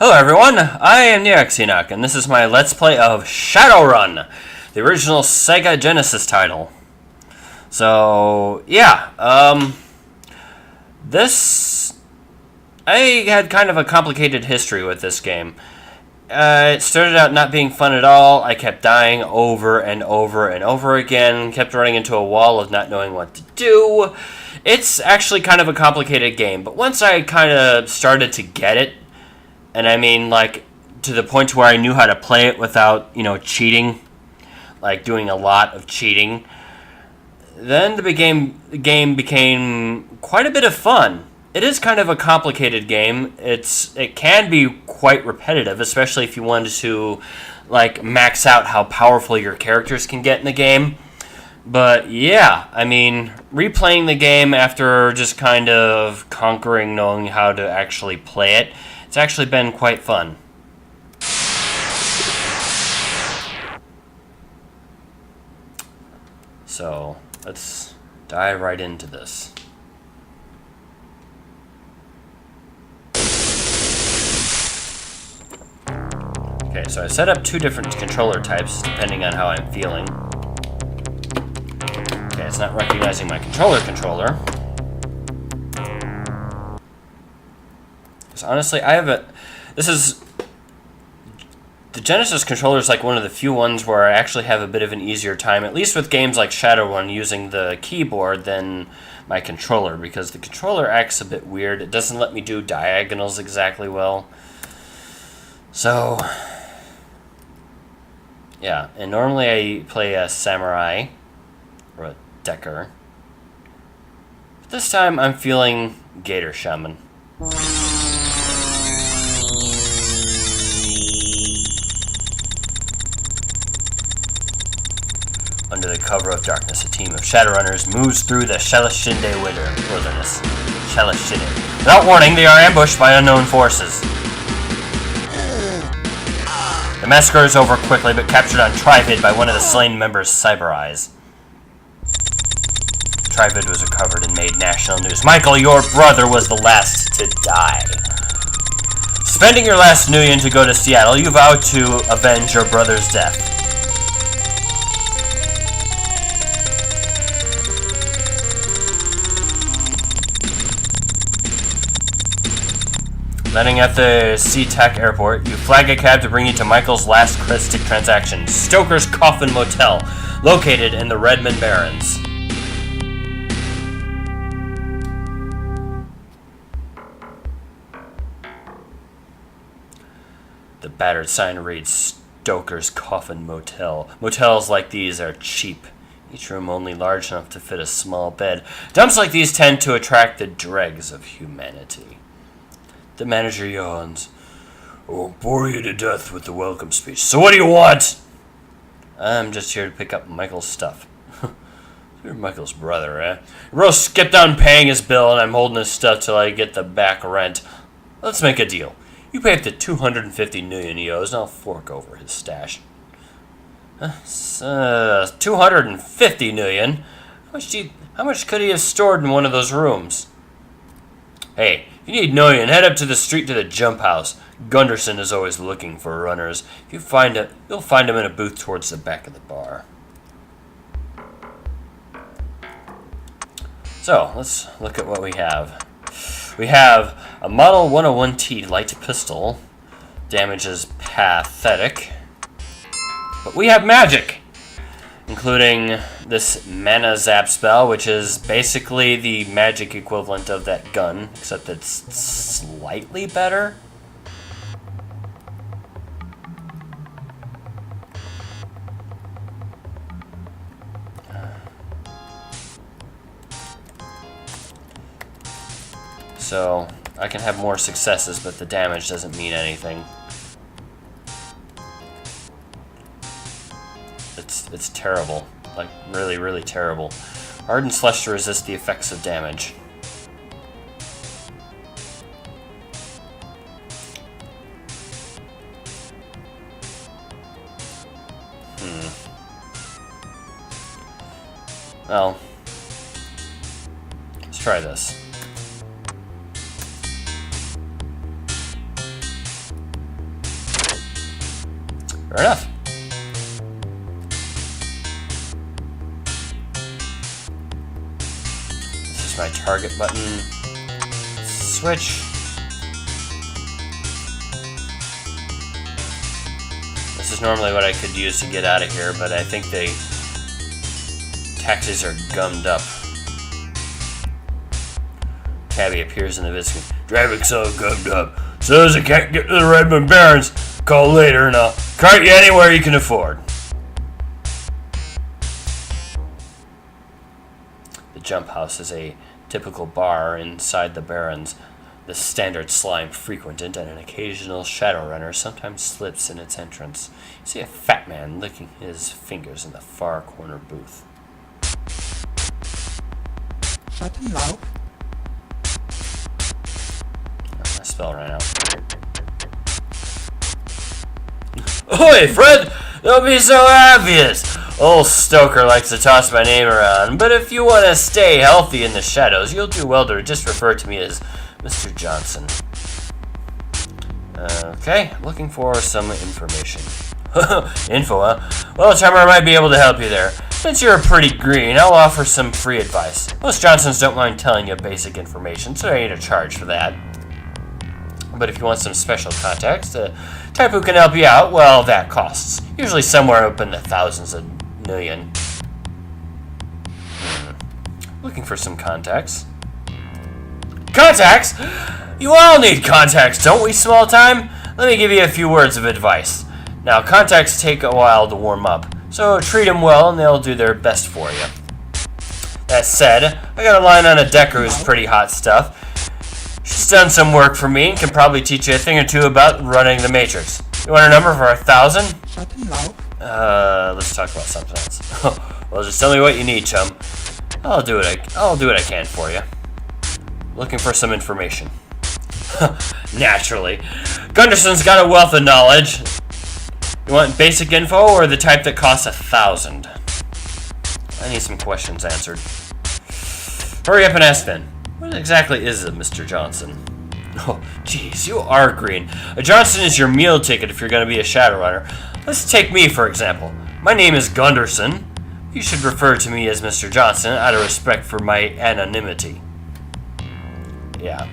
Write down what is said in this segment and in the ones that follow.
Hello everyone, I am Neoxenoc, and this is my Let's Play of Shadowrun, the original Sega Genesis title. So, yeah, I had kind of a complicated history with this game. It started out not being fun at all. I kept dying over and over and over again, kept running into a wall of not knowing what to do. It's actually kind of a complicated game, but once I kind of started to get it, and I mean, like, to the point where I knew how to play it without, cheating, like doing a lot of cheating, then the game became quite a bit of fun. It is kind of a complicated game. It can be quite repetitive, especially if you wanted to, like, max out how powerful your characters can get in the game. But yeah, I mean, replaying the game after just kind of conquering knowing how to actually play it, it's actually been quite fun. So, let's dive right into this. Okay, so I set up two different controller types depending on how I'm feeling. Okay, it's not recognizing my controller. Because honestly, the Genesis controller is like one of the few ones where I actually have a bit of an easier time, at least with games like Shadowrun, using the keyboard than my controller, because the controller acts a bit weird. It doesn't let me do diagonals exactly well. So, yeah, and normally I play a samurai, or a decker. But this time I'm feeling gator shaman. Under the cover of darkness, a team of Shadowrunners moves through the Shalashinde wilderness. Shalashinde. Without warning, they are ambushed by unknown forces. The massacre is over quickly, but captured on Trivid by one of the slain members' cyber eyes. Trivid was recovered and made national news. Michael, your brother, was the last to die. Spending your last New Year to go to Seattle, you vowed to avenge your brother's death. Landing at the SeaTac airport, you flag a cab to bring you to Michael's last cryptic transaction, Stoker's Coffin Motel, located in the Redmond Barrens. The battered sign reads, Stoker's Coffin Motel. Motels like these are cheap, each room only large enough to fit a small bed. Dumps like these tend to attract the dregs of humanity. The manager yawns. I won't bore you to death with the welcome speech. So what do you want? I'm just here to pick up Michael's stuff. You're Michael's brother, eh? Bro skipped on paying his bill, and I'm holding his stuff till I get the back rent. Let's make a deal. You pay up to 250 million EOs, and I'll fork over his stash. 250 million? How much could he have stored in one of those rooms? Hey, if you need million, head up to the street to the jump house. Gunderson is always looking for runners. If you find it, you'll find him in a booth towards the back of the bar. So, let's look at what we have. We have a Model 101T light pistol. Damage is pathetic. But we have magic! Including this Mana Zap spell, which is basically the magic equivalent of that gun, except it's slightly better. So, I can have more successes, but the damage doesn't mean anything. It's terrible. Like, really, really terrible. Hardened flesh to resist the effects of damage. Well, let's try this. Fair enough. This is my target button. Switch. This is normally what I could use to get out of here, but I think the taxis are gummed up. Cabby appears in the vid screen. Traffic's so gummed up. So as I can't get to the Redmond Barrens, call later and I'll cart you anywhere you can afford. The Jump House is a typical bar inside the Barrens. The standard slime frequented and an occasional Shadowrunner sometimes slips in its entrance. You see a fat man licking his fingers in the far corner booth. My spell ran out. Oi, Fred! Don't be so obvious! Old Stoker likes to toss my name around, but if you want to stay healthy in the shadows, you'll do well to just refer to me as Mr. Johnson. Okay, looking for some information. Info, huh? Well, Tremor might be able to help you there. Since you're pretty green, I'll offer some free advice. Most Johnsons don't mind telling you basic information, so I need a charge for that. But if you want some special context, the type who can help you out, well, that costs. Usually somewhere up in the thousands of million. Looking for some contacts. Contacts? You all need contacts, don't we, small time? Let me give you a few words of advice. Now, contacts take a while to warm up, so treat them well and they'll do their best for you. That said, I got a line on a decker who's pretty hot stuff. She's done some work for me and can probably teach you a thing or two about running the Matrix. You want a number for 1,000? Let's talk about something else. Well, just tell me what you need, chum. I'll do what I can for you. Looking for some information. Naturally. Gunderson's got a wealth of knowledge. You want basic info or the type that costs 1,000? I need some questions answered. Hurry up and ask then. What exactly is it, Mr. Johnson? Oh, jeez, you are green. A Johnson is your meal ticket if you're going to be a Shadowrunner. Let's take me, for example. My name is Gunderson. You should refer to me as Mr. Johnson out of respect for my anonymity. Yeah.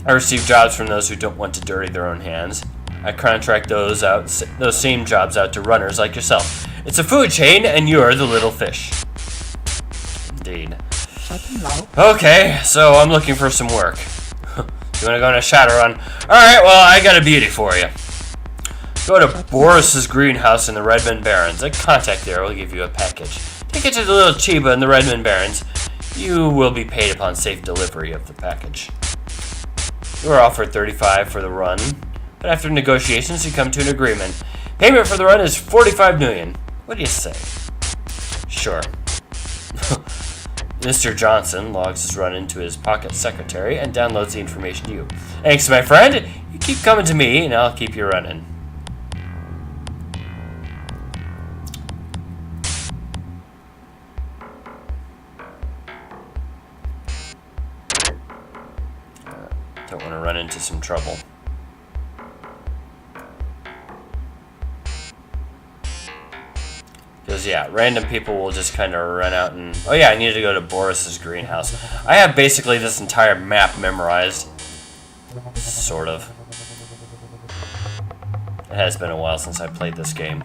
I receive jobs from those who don't want to dirty their own hands. I contract those same jobs out to runners like yourself. It's a food chain, and you're the little fish. Indeed. Okay, so I'm looking for some work. You want to go on a Shadowrun? Alright, well, I got a beauty for you. Go to Boris's greenhouse in the Redmond Barrens. A contact there will give you a package. Take it to the little Chiba in the Redmond Barrens. You will be paid upon safe delivery of the package. You are offered 35 for the run, but after negotiations you come to an agreement. Payment for the run is 45 million. What do you say? Sure. Mr. Johnson logs his run into his pocket secretary and downloads the information to you. Thanks, my friend. You keep coming to me, and I'll keep you running. Don't want to run into some trouble. Because, yeah, random people will just kind of run out and... Oh, yeah, I need to go to Boris's greenhouse. I have basically this entire map memorized. Sort of. It has been a while since I played this game.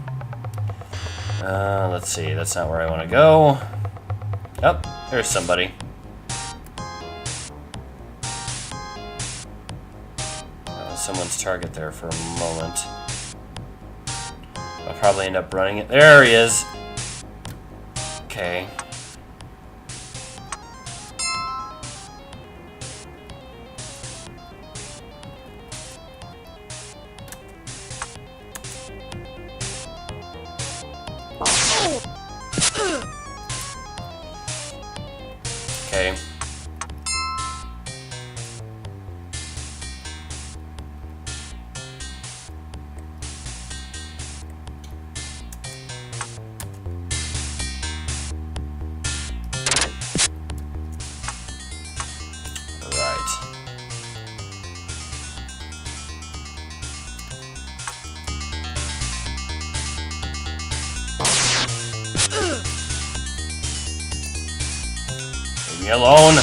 Let's see. That's not where I want to go. Oh, there's somebody. Someone's target there for a moment. I'll probably end up running it. There he is. Okay. Okay. me alone.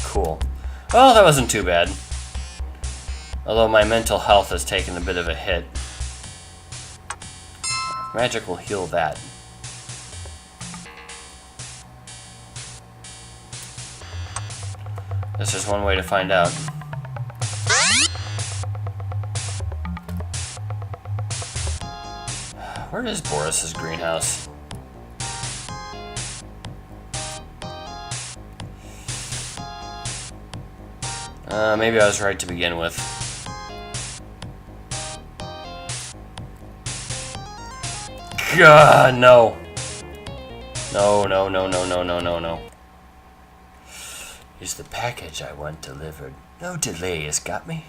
Cool. Well, that wasn't too bad. Although my mental health has taken a bit of a hit. Magic will heal that. That's just one way to find out. Where is Boris's greenhouse? Maybe I was right to begin with. God, no. No, no, no, no, no, no, no, no. Is the package I want delivered? No delay has got me.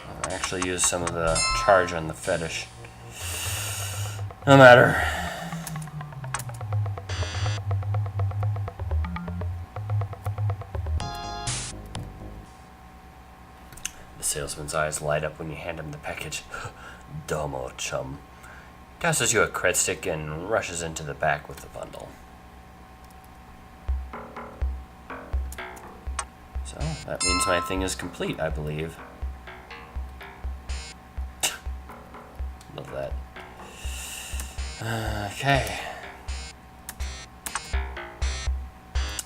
I'll actually use some of the charge on the fetish. No matter. The salesman's eyes light up when you hand him the package. Domo, chum. Tosses you a cred stick and rushes into the back with the bundle. So, that means my thing is complete, I believe. Love that. Okay.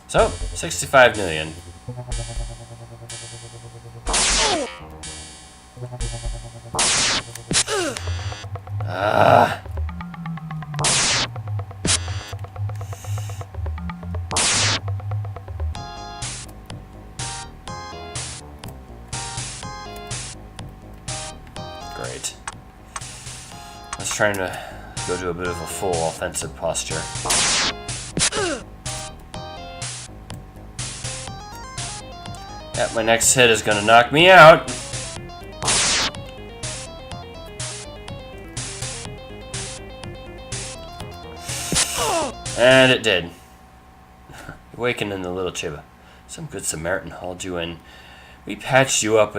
So, 65 million. Great. I was trying to go to a bit of a full offensive posture. Yep, my next hit is gonna knock me out. And it did. Awakened in the little chiba. Some good Samaritan hauled you in. We patched you up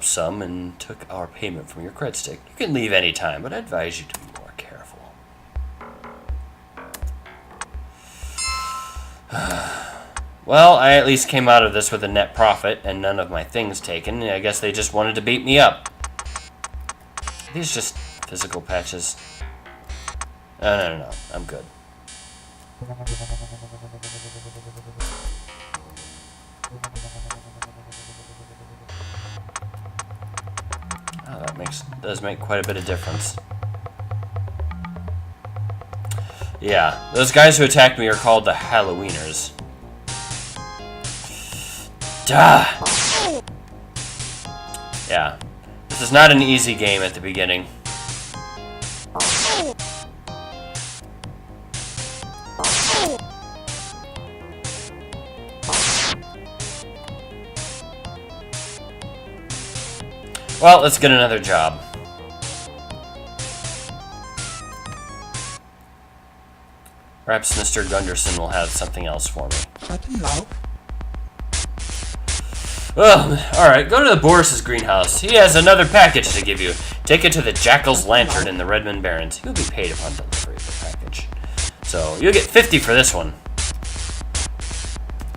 some and took our payment from your cred stick. You can leave any time, but I advise you to be more careful. Well, I at least came out of this with a net profit and none of my things taken. I guess they just wanted to beat me up. Are these just physical patches? No. I'm good. Oh, that does make quite a bit of difference. Yeah, those guys who attacked me are called the Halloweeners. Duh! Yeah, this is not an easy game at the beginning. Well, let's get another job. Perhaps Mr. Gunderson will have something else for me. Well, alright, go to the Boris's greenhouse. He has another package to give you. Take it to the Jackal's Lantern in the Redmond Barrens. You'll be paid upon delivery of the package. So, you'll get 50 for this one.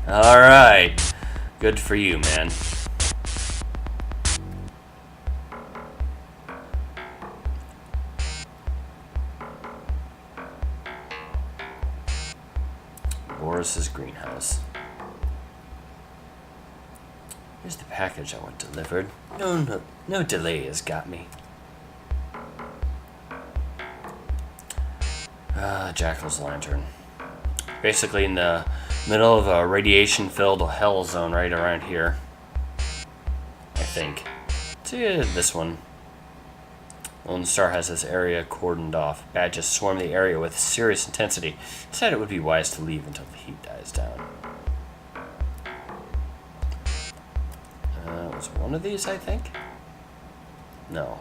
Alright. Good for you, man. Boris's greenhouse. Here's the package I want delivered. No delay has got me. Jackal's Lantern. Basically in the middle of a radiation-filled hell zone right around here. I think. See this one. Lone Star has this area cordoned off. Badges swarm the area with serious intensity. Decided it would be wise to leave until the heat dies down. It was one of these, I think? No.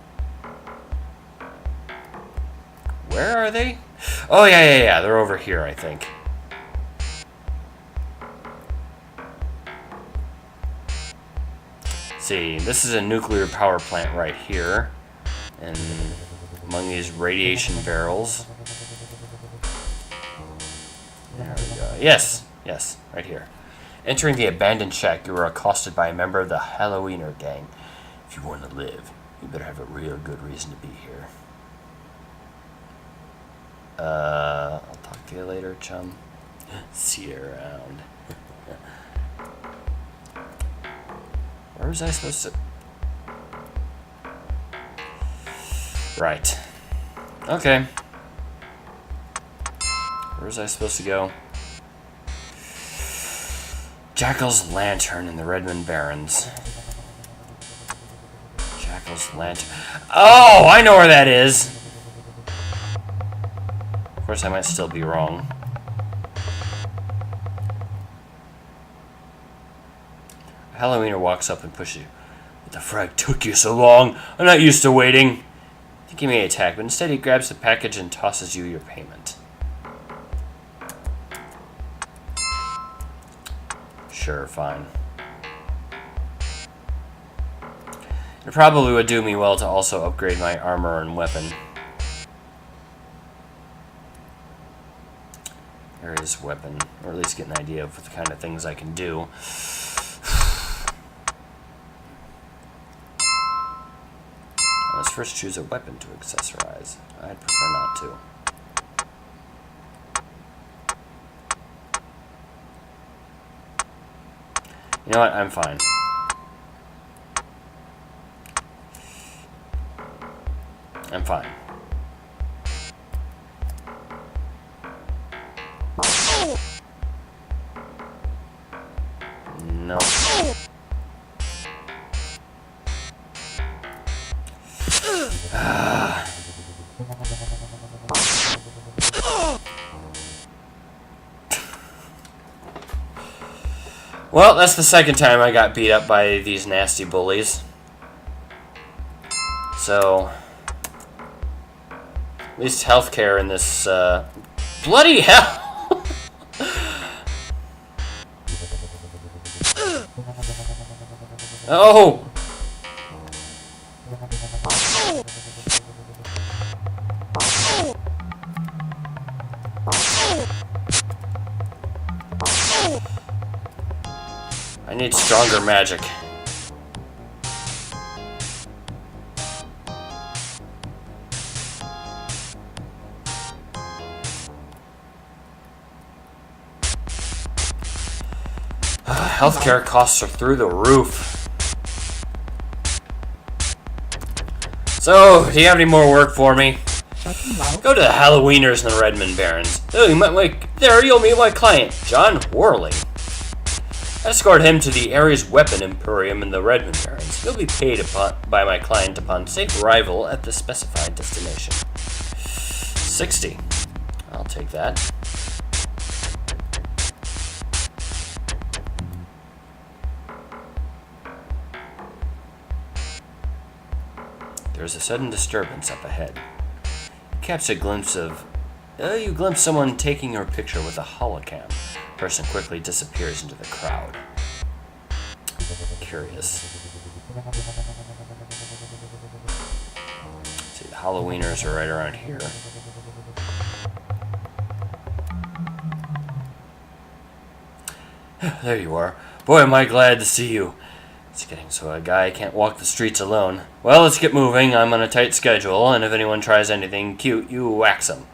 Where are they? Oh, yeah. They're over here, I think. See, this is a nuclear power plant right here. And among these radiation barrels. There we go. Yes, right here. Entering the abandoned shack, you were accosted by a member of the Halloweener gang. If you want to live, you better have a real good reason to be here. I'll talk to you later, chum. See you around. Where was I supposed to... Right. Okay. Where was I supposed to go? Jackal's Lantern in the Redmond Barrens. Jackal's Lantern. Oh, I know where that is! Of course, I might still be wrong. A Halloweener walks up and pushes you. What the frag took you so long? I'm not used to waiting. I think he may attack, but instead he grabs the package and tosses you your payment. Sure, fine. It probably would do me well to also upgrade my armor and weapon. There is weapon, or at least get an idea of the kind of things I can do. Let's first choose a weapon to accessorize. I'd prefer not to. You know what? I'm fine. I'm fine. No. Well, that's the second time I got beat up by these nasty bullies. So, at least healthcare in this, bloody hell! Oh! I need stronger magic. Healthcare costs are through the roof. So, do you have any more work for me? Go to the Halloweeners in the Redmond Barrens. Oh, there you'll meet my client, John Worley. Escort him to the area's weapon emporium in the Redmond Barrens. He'll be paid by my client upon safe arrival at the specified destination. 60. I'll take that. There's a sudden disturbance up ahead. You catch a glimpse of... you glimpse someone taking your picture with a holocam. The person quickly disappears into the crowd. Curious. See, the Halloweeners are right around here. There you are. Boy, am I glad to see you. It's getting so a guy can't walk the streets alone. Well, let's get moving. I'm on a tight schedule, and if anyone tries anything cute, you wax them.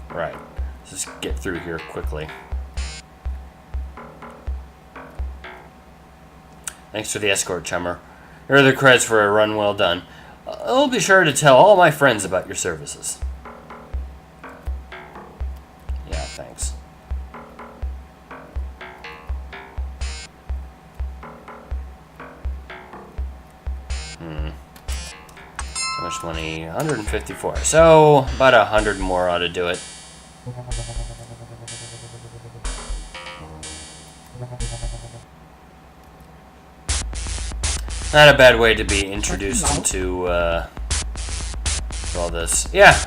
Right. Let's just get through here quickly. Thanks for the escort, chummer. Here are the credits for a run well done. I'll be sure to tell all my friends about your services. Yeah, thanks. So much money? 154. So, about 100 more ought to do it. Not a bad way to be introduced into all this. Yeah.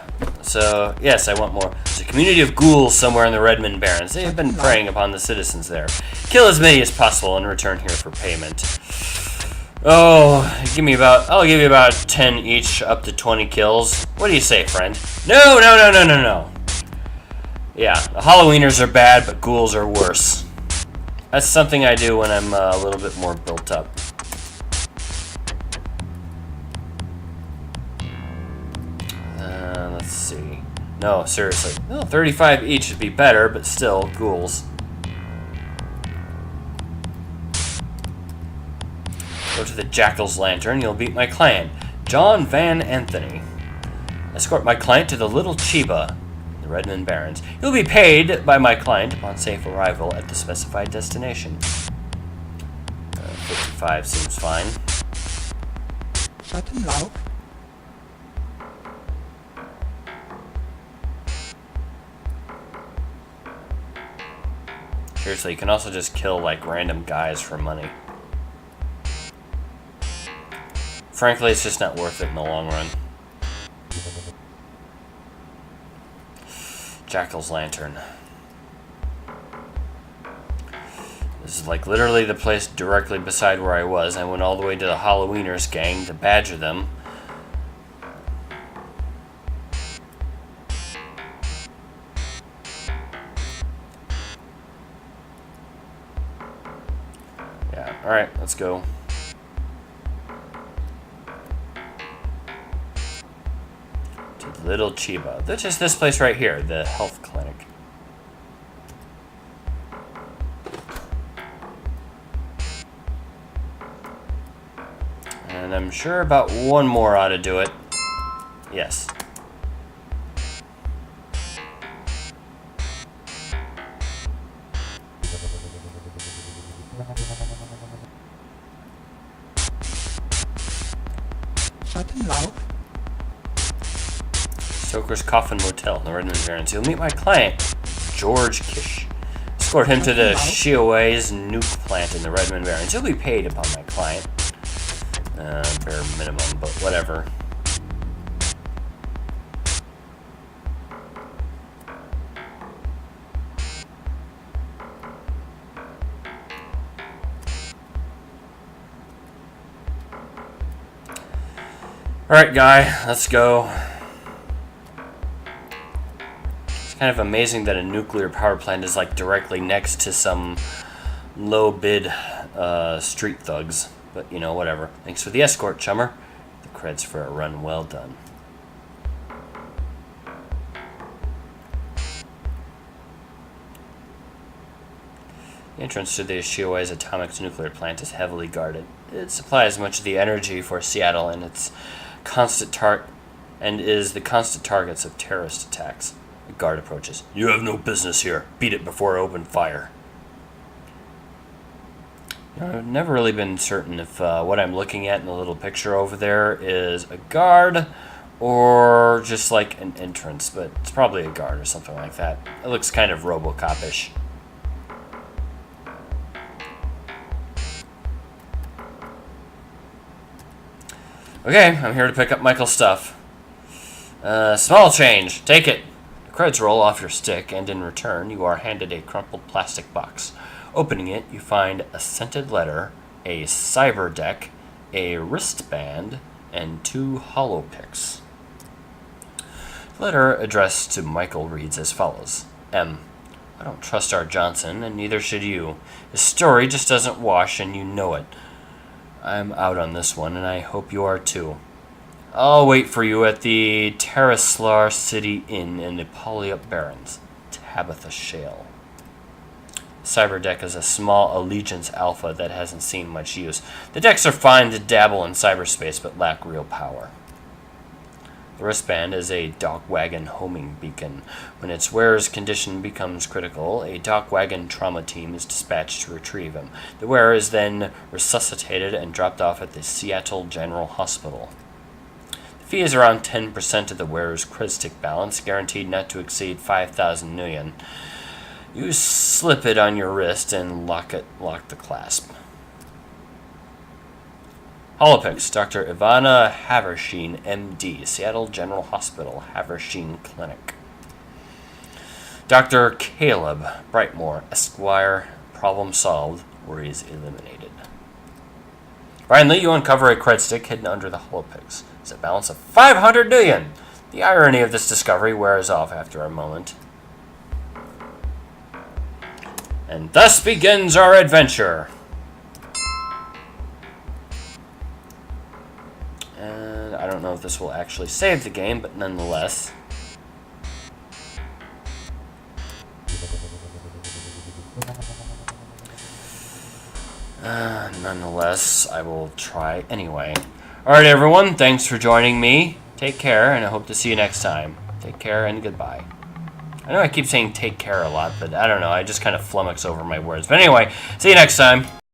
So, yes, I want more. There's a community of ghouls somewhere in the Redmond Barrens. They have been preying upon the citizens there. Kill as many as possible and return here for payment. Oh, I'll give you about 10 each, up to 20 kills. What do you say, friend? No. Yeah, the Halloweeners are bad, but ghouls are worse. That's something I do when I'm a little bit more built up. Let's see. No, seriously. No, 35 each would be better, but still, ghouls. Go to the Jackal's Lantern, you'll beat my client, John Van Anthony. Escort my client to the Little Chiba, the Redmond Barrens. You'll be paid by my client upon safe arrival at the specified destination. 55 seems fine. Seriously, you can also just kill, like, random guys for money. Frankly, it's just not worth it in the long run. Jackal's Lantern. This is like literally the place directly beside where I was. I went all the way to the Halloweeners gang to badger them. Yeah, alright, let's go. Little Chiba. That's just this place right here, the health clinic. And I'm sure about one more ought to do it. Yes. Stoker's Coffin Motel in the Redmond Barrens. You'll meet my client, George Kish. Escort him to the Shiaway's nuke plant in the Redmond Barrens. He'll be paid upon my client. Bare minimum, but whatever. Alright, guy, let's go. Kind of amazing that a nuclear power plant is like directly next to some low bid street thugs, but you know, whatever. Thanks for the escort, chummer. The creds for a run well done. The entrance to the Shiaway's atomic nuclear plant is heavily guarded. It supplies much of the energy for Seattle and is the constant targets of terrorist attacks. The guard approaches. You have no business here. Beat it before I open fire. You know, I've never really been certain if what I'm looking at in the little picture over there is a guard or just like an entrance, but it's probably a guard or something like that. It looks kind of RoboCop-ish. Okay, I'm here to pick up Michael's stuff. Small change. Take it. The creds roll off your stick, and in return, you are handed a crumpled plastic box. Opening it, you find a scented letter, a cyber deck, a wristband, and 2 hollow picks. The letter addressed to Michael reads as follows. M. I don't trust our Johnson, and neither should you. His story just doesn't wash, and you know it. I'm out on this one, and I hope you are too. I'll wait for you at the Terraslar City Inn in the Polyup Barrens. Tabitha Shale. Cyberdeck is a small Allegiance Alpha that hasn't seen much use. The decks are fine to dabble in cyberspace, but lack real power. The wristband is a dock wagon homing beacon. When its wearer's condition becomes critical, a dock wagon trauma team is dispatched to retrieve him. The wearer is then resuscitated and dropped off at the Seattle General Hospital. The fee is around 10% of the wearer's cred stick balance, guaranteed not to exceed 5,000 million. You slip it on your wrist and lock the clasp. Holopix, Dr. Ivana Haversheen, MD, Seattle General Hospital, Haversheen Clinic. Dr. Caleb Brightmore, Esquire, problem solved, worries eliminated. Finally, you uncover a cred stick hidden under the Holopix. It's a balance of 500 million. The irony of this discovery wears off after a moment. And thus begins our adventure. And I don't know if this will actually save the game, but nonetheless. Nonetheless, I will try anyway. Alright everyone, thanks for joining me. Take care, and I hope to see you next time. Take care and goodbye. I know I keep saying take care a lot, but I don't know, I just kind of flummox over my words. But anyway, see you next time.